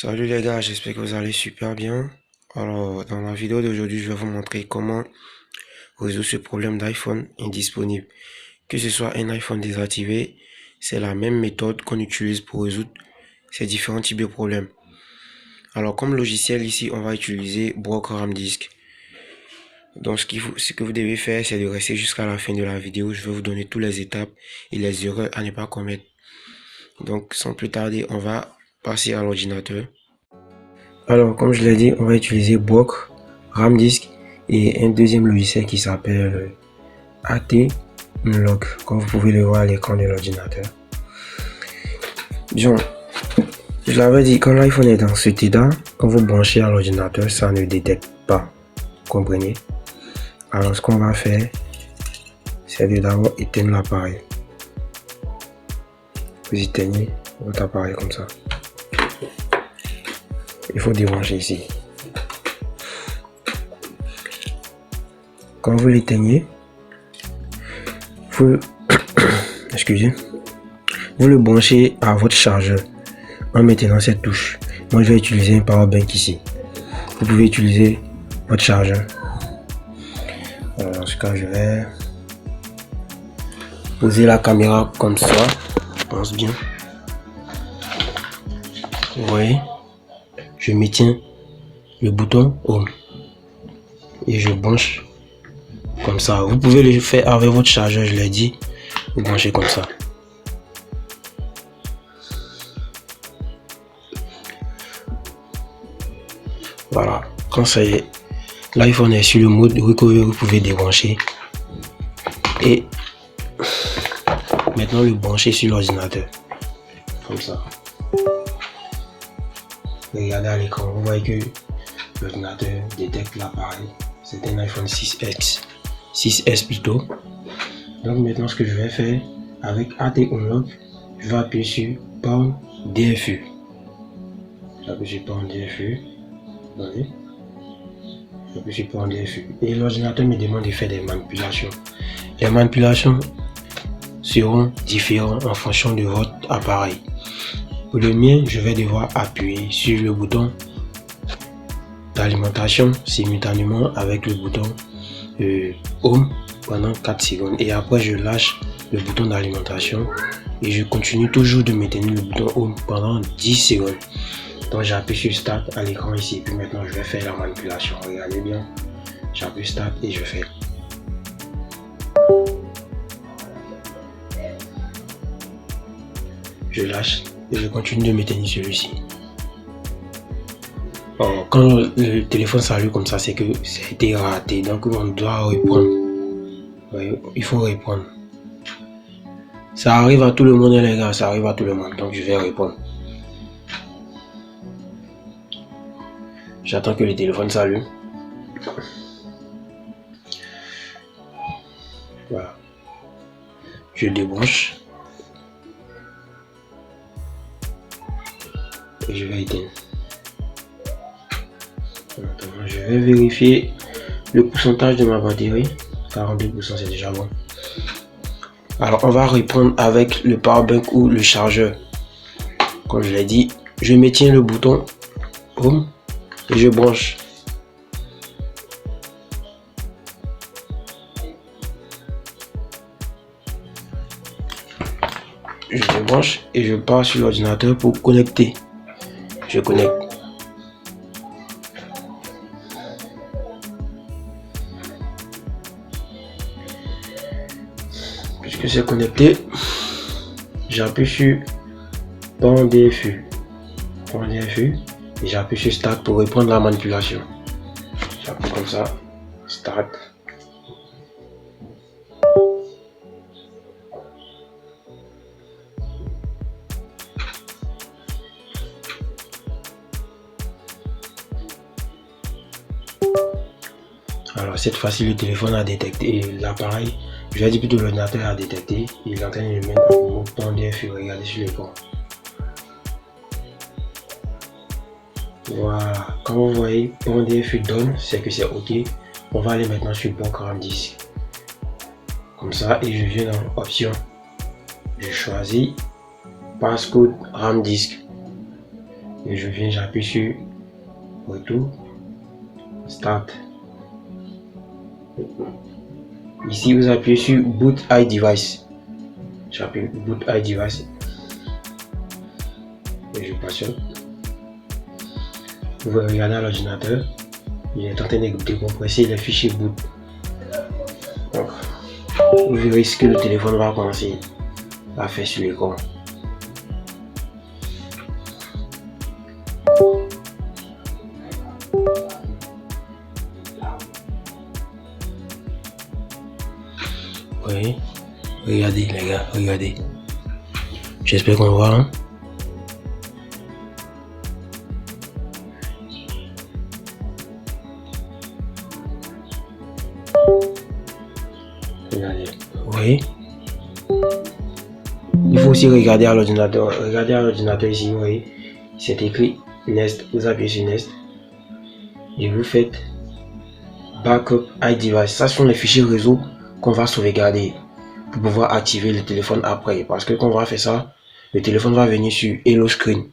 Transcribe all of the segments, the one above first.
Salut les gars, j'espère que vous allez super bien. Alors, dans la vidéo d'aujourd'hui, je vais vous montrer comment résoudre ce problème d'iPhone indisponible. Que ce soit un iPhone désactivé, c'est la même méthode qu'on utilise pour résoudre ces différents types de problèmes. Alors, comme logiciel ici, on va utiliser Brock RAM Disk. Donc, ce que vous devez faire, c'est de rester jusqu'à la fin de la vidéo. Je vais vous donner toutes les étapes et les erreurs à ne pas commettre. Donc, sans plus tarder, on va passer à l'ordinateur. Alors, comme je l'ai dit, on va utiliser Brock RAM Disk et un deuxième logiciel qui s'appelle AT Unlock, comme vous pouvez le voir à l'écran de l'ordinateur. Bien, je l'avais dit, quand l'iPhone est dans cet état, quand vous branchez à l'ordinateur, ça ne détecte pas. Comprenez? Alors, ce qu'on va faire, c'est de d'abord éteindre l'appareil. Vous éteignez votre appareil comme ça. Il faut débrancher ici. Quand vous l'éteignez, excusez, vous le branchez à votre chargeur en maintenant cette touche. Moi, je vais utiliser un power bank ici. Vous pouvez utiliser votre chargeur. Alors, dans ce cas, je vais poser la caméra comme ça. Je pense bien. Vous voyez, je maintiens le bouton Home et je branche comme ça. Vous pouvez le faire avec votre chargeur, je l'ai dit. Vous branchez comme ça. Voilà, quand ça y est, l'iPhone est sur le mode recovery, vous pouvez débrancher et maintenant le brancher sur l'ordinateur comme ça. Regardez à l'écran, vous voyez que l'ordinateur détecte l'appareil. C'est un iPhone 6S plutôt. Donc maintenant, ce que je vais faire avec AT Unlock, je vais appuyer sur Pound DFU. J'appuie sur Pound DFU. Attendez. J'appuie sur Pound DFU. Et l'ordinateur me demande de faire des manipulations. Les manipulations seront différentes en fonction de votre appareil. Pour le mien, je vais devoir appuyer sur le bouton d'alimentation simultanément avec le bouton Home pendant 4 secondes. Et après, je lâche le bouton d'alimentation et je continue toujours de maintenir le bouton Home pendant 10 secondes. Donc, j'appuie sur Start à l'écran ici. Et puis maintenant, je vais faire la manipulation. Regardez bien. J'appuie Start et je fais. Je lâche et je continue de maintenir celui-ci. Quand le téléphone s'allume comme ça, c'est que ça a été raté. Donc on doit reprendre. Il faut reprendre. Ça arrive à tout le monde, les gars. Ça arrive à tout le monde. Donc je vais reprendre. J'attends que le téléphone s'allume. Voilà. Je débranche. Et je vais éteindre. Maintenant, je vais vérifier le pourcentage de ma batterie. 42%, c'est déjà bon. Alors, on va reprendre avec le powerbank ou le chargeur. Comme je l'ai dit, je maintiens le bouton Home et je branche. Je débranche et je pars sur l'ordinateur pour connecter. Je connecte. Puisque c'est connecté, j'appuie sur Pound DFU. Et j'appuie sur Start pour reprendre la manipulation. J'appuie comme ça, Start. Alors cette fois-ci, le téléphone a détecté l'appareil. Je vais dire plutôt l'ordinateur a détecté. Il est en train de le mettre en mode Pound DFU. Regardez sur l'écran. Voilà, quand vous voyez Pound DFU donne, c'est que c'est OK. On va aller maintenant sur Brock RAM Disk. Comme ça, et je viens dans Options. Je choisis Passcode RAM Disk. Et je viens, j'appuie sur retour, start. Ici, vous appuyez sur boot iDevice. J'appuie boot iDevice. Et je patiente. Vous pouvez regarder à l'ordinateur. Il est en train de décompresser les fichiers boot. Donc, vous verrez ce que le téléphone va commencer à faire sur l'écran. Oui, regardez les gars, regardez. J'espère qu'on voit. Hein? Regardez. Oui. Il faut aussi regarder à l'ordinateur. Regardez à l'ordinateur ici, vous voyez. C'est écrit Nest. Vous appuyez sur Nest. Et vous faites Backup iDevice. Ça sont les fichiers réseau qu'on va sauvegarder pour pouvoir activer le téléphone après. Parce que quand on va faire ça, le téléphone va venir sur Hello Screen.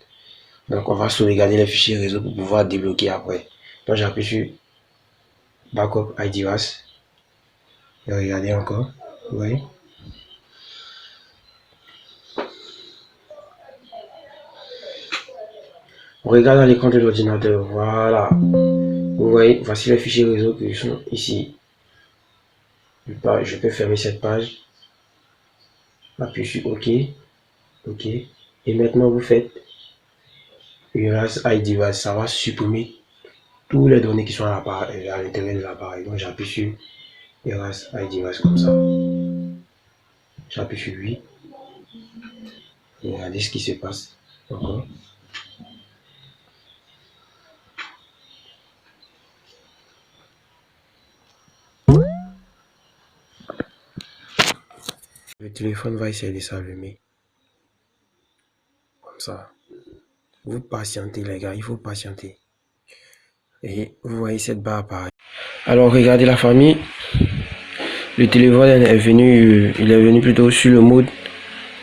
Donc on va sauvegarder les fichiers réseau pour pouvoir débloquer après. Donc j'appuie sur Backup iDevice. Et regardez encore. Oui. On regarde à l'écran de l'ordinateur. Voilà. Vous voyez, voici les fichiers réseau qui sont ici. Je peux fermer cette page. Appuyez sur OK. OK. Et maintenant, vous faites Erase iDevice. Ça va supprimer toutes les données qui sont à l'intérieur de l'appareil. Donc, j'appuie sur Erase iDevice comme ça. J'appuie sur oui. Et regardez ce qui se passe. Encore. Le téléphone va essayer de s'allumer. Comme ça. Vous patientez les gars, il faut patienter. Et vous voyez cette barre apparaître. Alors regardez la famille. Le téléphone est venu, il est venu plutôt sur le mode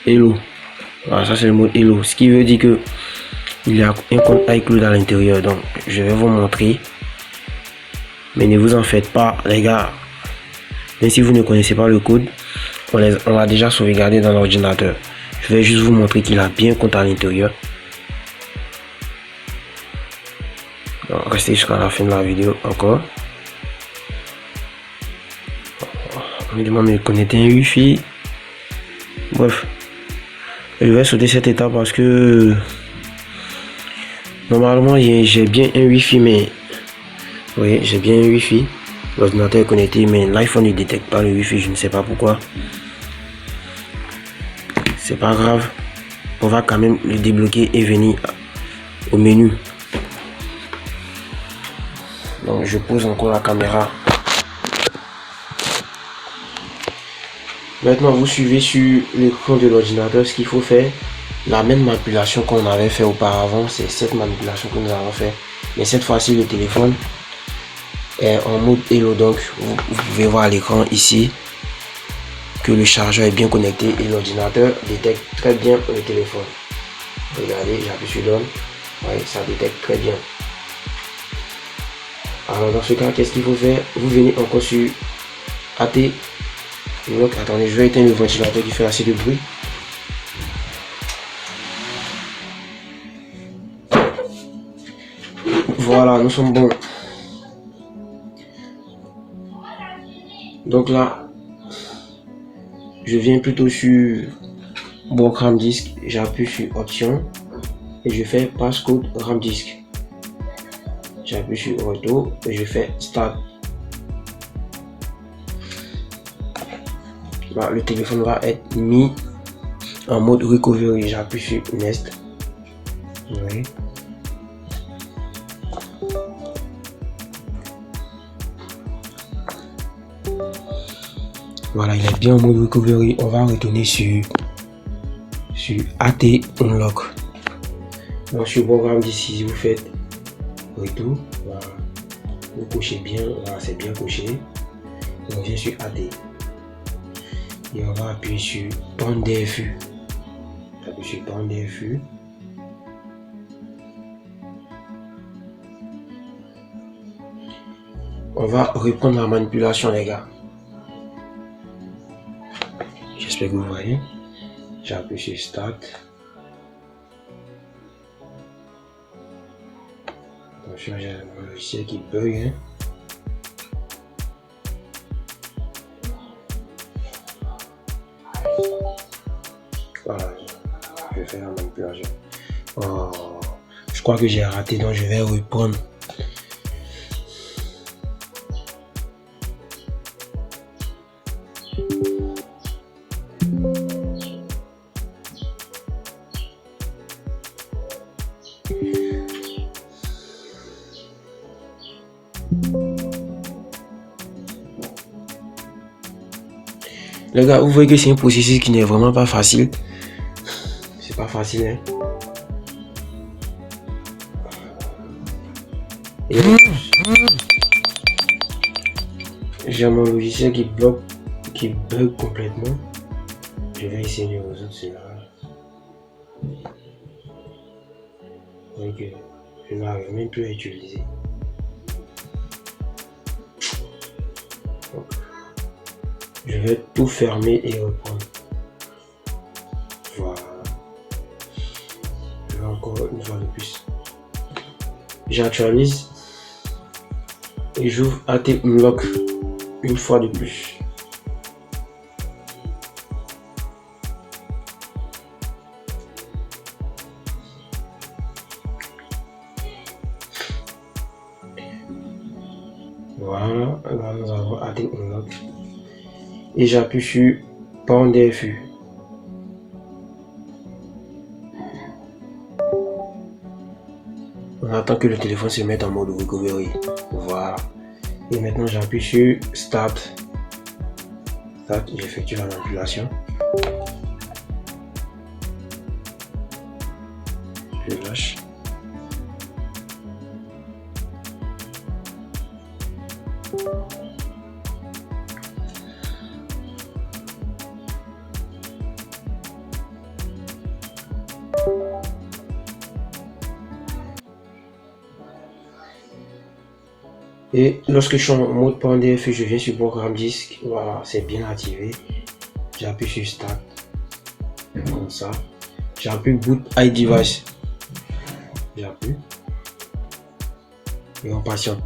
Hello. Voilà, ça c'est le mode Hello. Ce qui veut dire que il y a un compte iCloud à l'intérieur. Donc je vais vous montrer. Mais ne vous en faites pas les gars. Même si vous ne connaissez pas le code, on l'a déjà sauvegardé dans l'ordinateur. Je vais juste vous montrer qu'il a bien un compte à l'intérieur. Restez jusqu'à la fin de la vidéo encore. On me demande de connecter un Wi-Fi. Bref, je vais sauter cette étape parce que normalement j'ai bien un Wi-Fi, mais oui, j'ai bien un Wi-Fi. L'ordinateur est connecté, mais l'iPhone ne détecte pas le Wi-Fi. Je ne sais pas pourquoi. C'est pas grave. On va quand même le débloquer et venir au menu. Donc je pose encore la caméra. Maintenant vous suivez sur l'écran de l'ordinateur ce qu'il faut faire. La même manipulation qu'on avait fait auparavant, c'est cette manipulation que nous avons fait. Mais cette fois-ci le téléphone est en mode Hello. Donc vous pouvez voir à l'écran ici que le chargeur est bien connecté et l'ordinateur détecte très bien le téléphone. Regardez, j'appuie sur l'on. Oui, ça détecte très bien. Alors dans ce cas, qu'est-ce qu'il faut faire? Vous venez encore sur AT. Donc attendez, je vais éteindre le ventilateur qui fait assez de bruit. Voilà, nous sommes bons. Donc là, je viens plutôt sur bloc RAM disk, j'appuie sur option et je fais passcode RAM disk. J'appuie sur retour et je fais start. Là, le téléphone va être mis en mode recovery. J'appuie sur Nest. Oui. Voilà, il est bien en mode recovery. On va retourner sur AT Unlock. Donc sur programme d'ici, vous faites retour. Voilà. Vous cochez bien. Voilà, c'est bien coché. Et on vient sur AT. Et on va appuyer sur bande DFU. J'appuie sur bande DFU. On va reprendre la manipulation, les gars. J'espère que vous voyez. J'appuie sur Start. Attention, j'ai un logiciel qui bug. Hein. Voilà, je vais faire la manipulation. Oh, je crois que j'ai raté, donc je vais reprendre. Les gars, vous voyez que c'est un processus qui n'est vraiment pas facile. C'est pas facile, hein. Et j'ai mon logiciel qui bloque, qui bug complètement. Je vais essayer de résoudre cela. Vous voyez que je n'arrive même plus à utiliser. Donc, je vais tout fermer et reprendre. Voilà. Je vais encore une fois de plus. J'actualise et j'ouvre AT Unlock une fois de plus. Voilà, là nous avons AT Unlock et j'appuie sur Port DFU. On attend que le téléphone se mette en mode recovery. Voilà. Et maintenant j'appuie sur Start. Start, j'effectue la manipulation. Je lâche. Et lorsque je suis en mode .df, je viens sur programme disque. Voilà, c'est bien activé. J'appuie sur Start. Comme ça. J'appuie Boot iDevice. J'appuie. Et on patiente.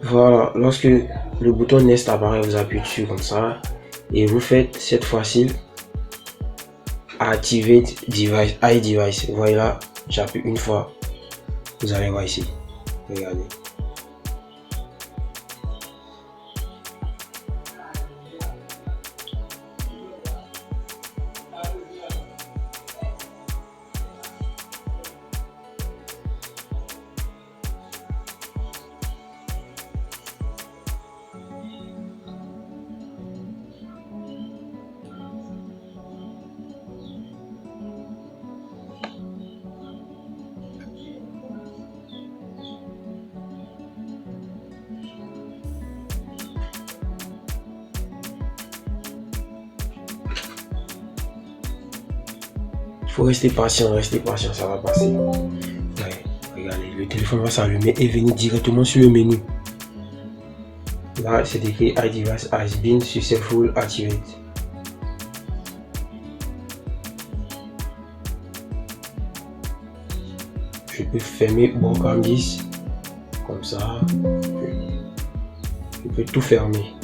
Voilà, lorsque le bouton Next apparaît, vous appuyez dessus comme ça et vous faites cette fois-ci Activate Device, iDevice. Vous voyez là, j'appuie une fois, vous allez voir ici, regardez. Il faut rester patient, ça va passer. Ouais, regardez, le téléphone va s'allumer et venir directement sur le menu. Là, c'est écrit iDevice has been successfully activated. Je peux fermer programme 10 comme ça. Je peux tout fermer.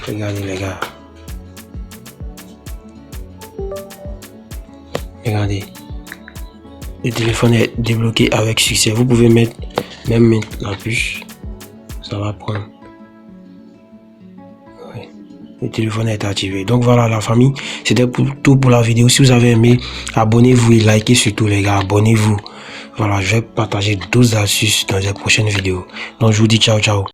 Regardez les gars. Regardez, le téléphone est débloqué avec succès. Vous pouvez même mettre la puce. Ça va prendre. Ouais. Le téléphone est activé. Donc voilà la famille, c'était tout pour la vidéo. Si vous avez aimé, abonnez-vous et likez surtout les gars, abonnez-vous. Voilà, je vais partager d'autres astuces dans les prochaines vidéos. Donc je vous dis ciao ciao.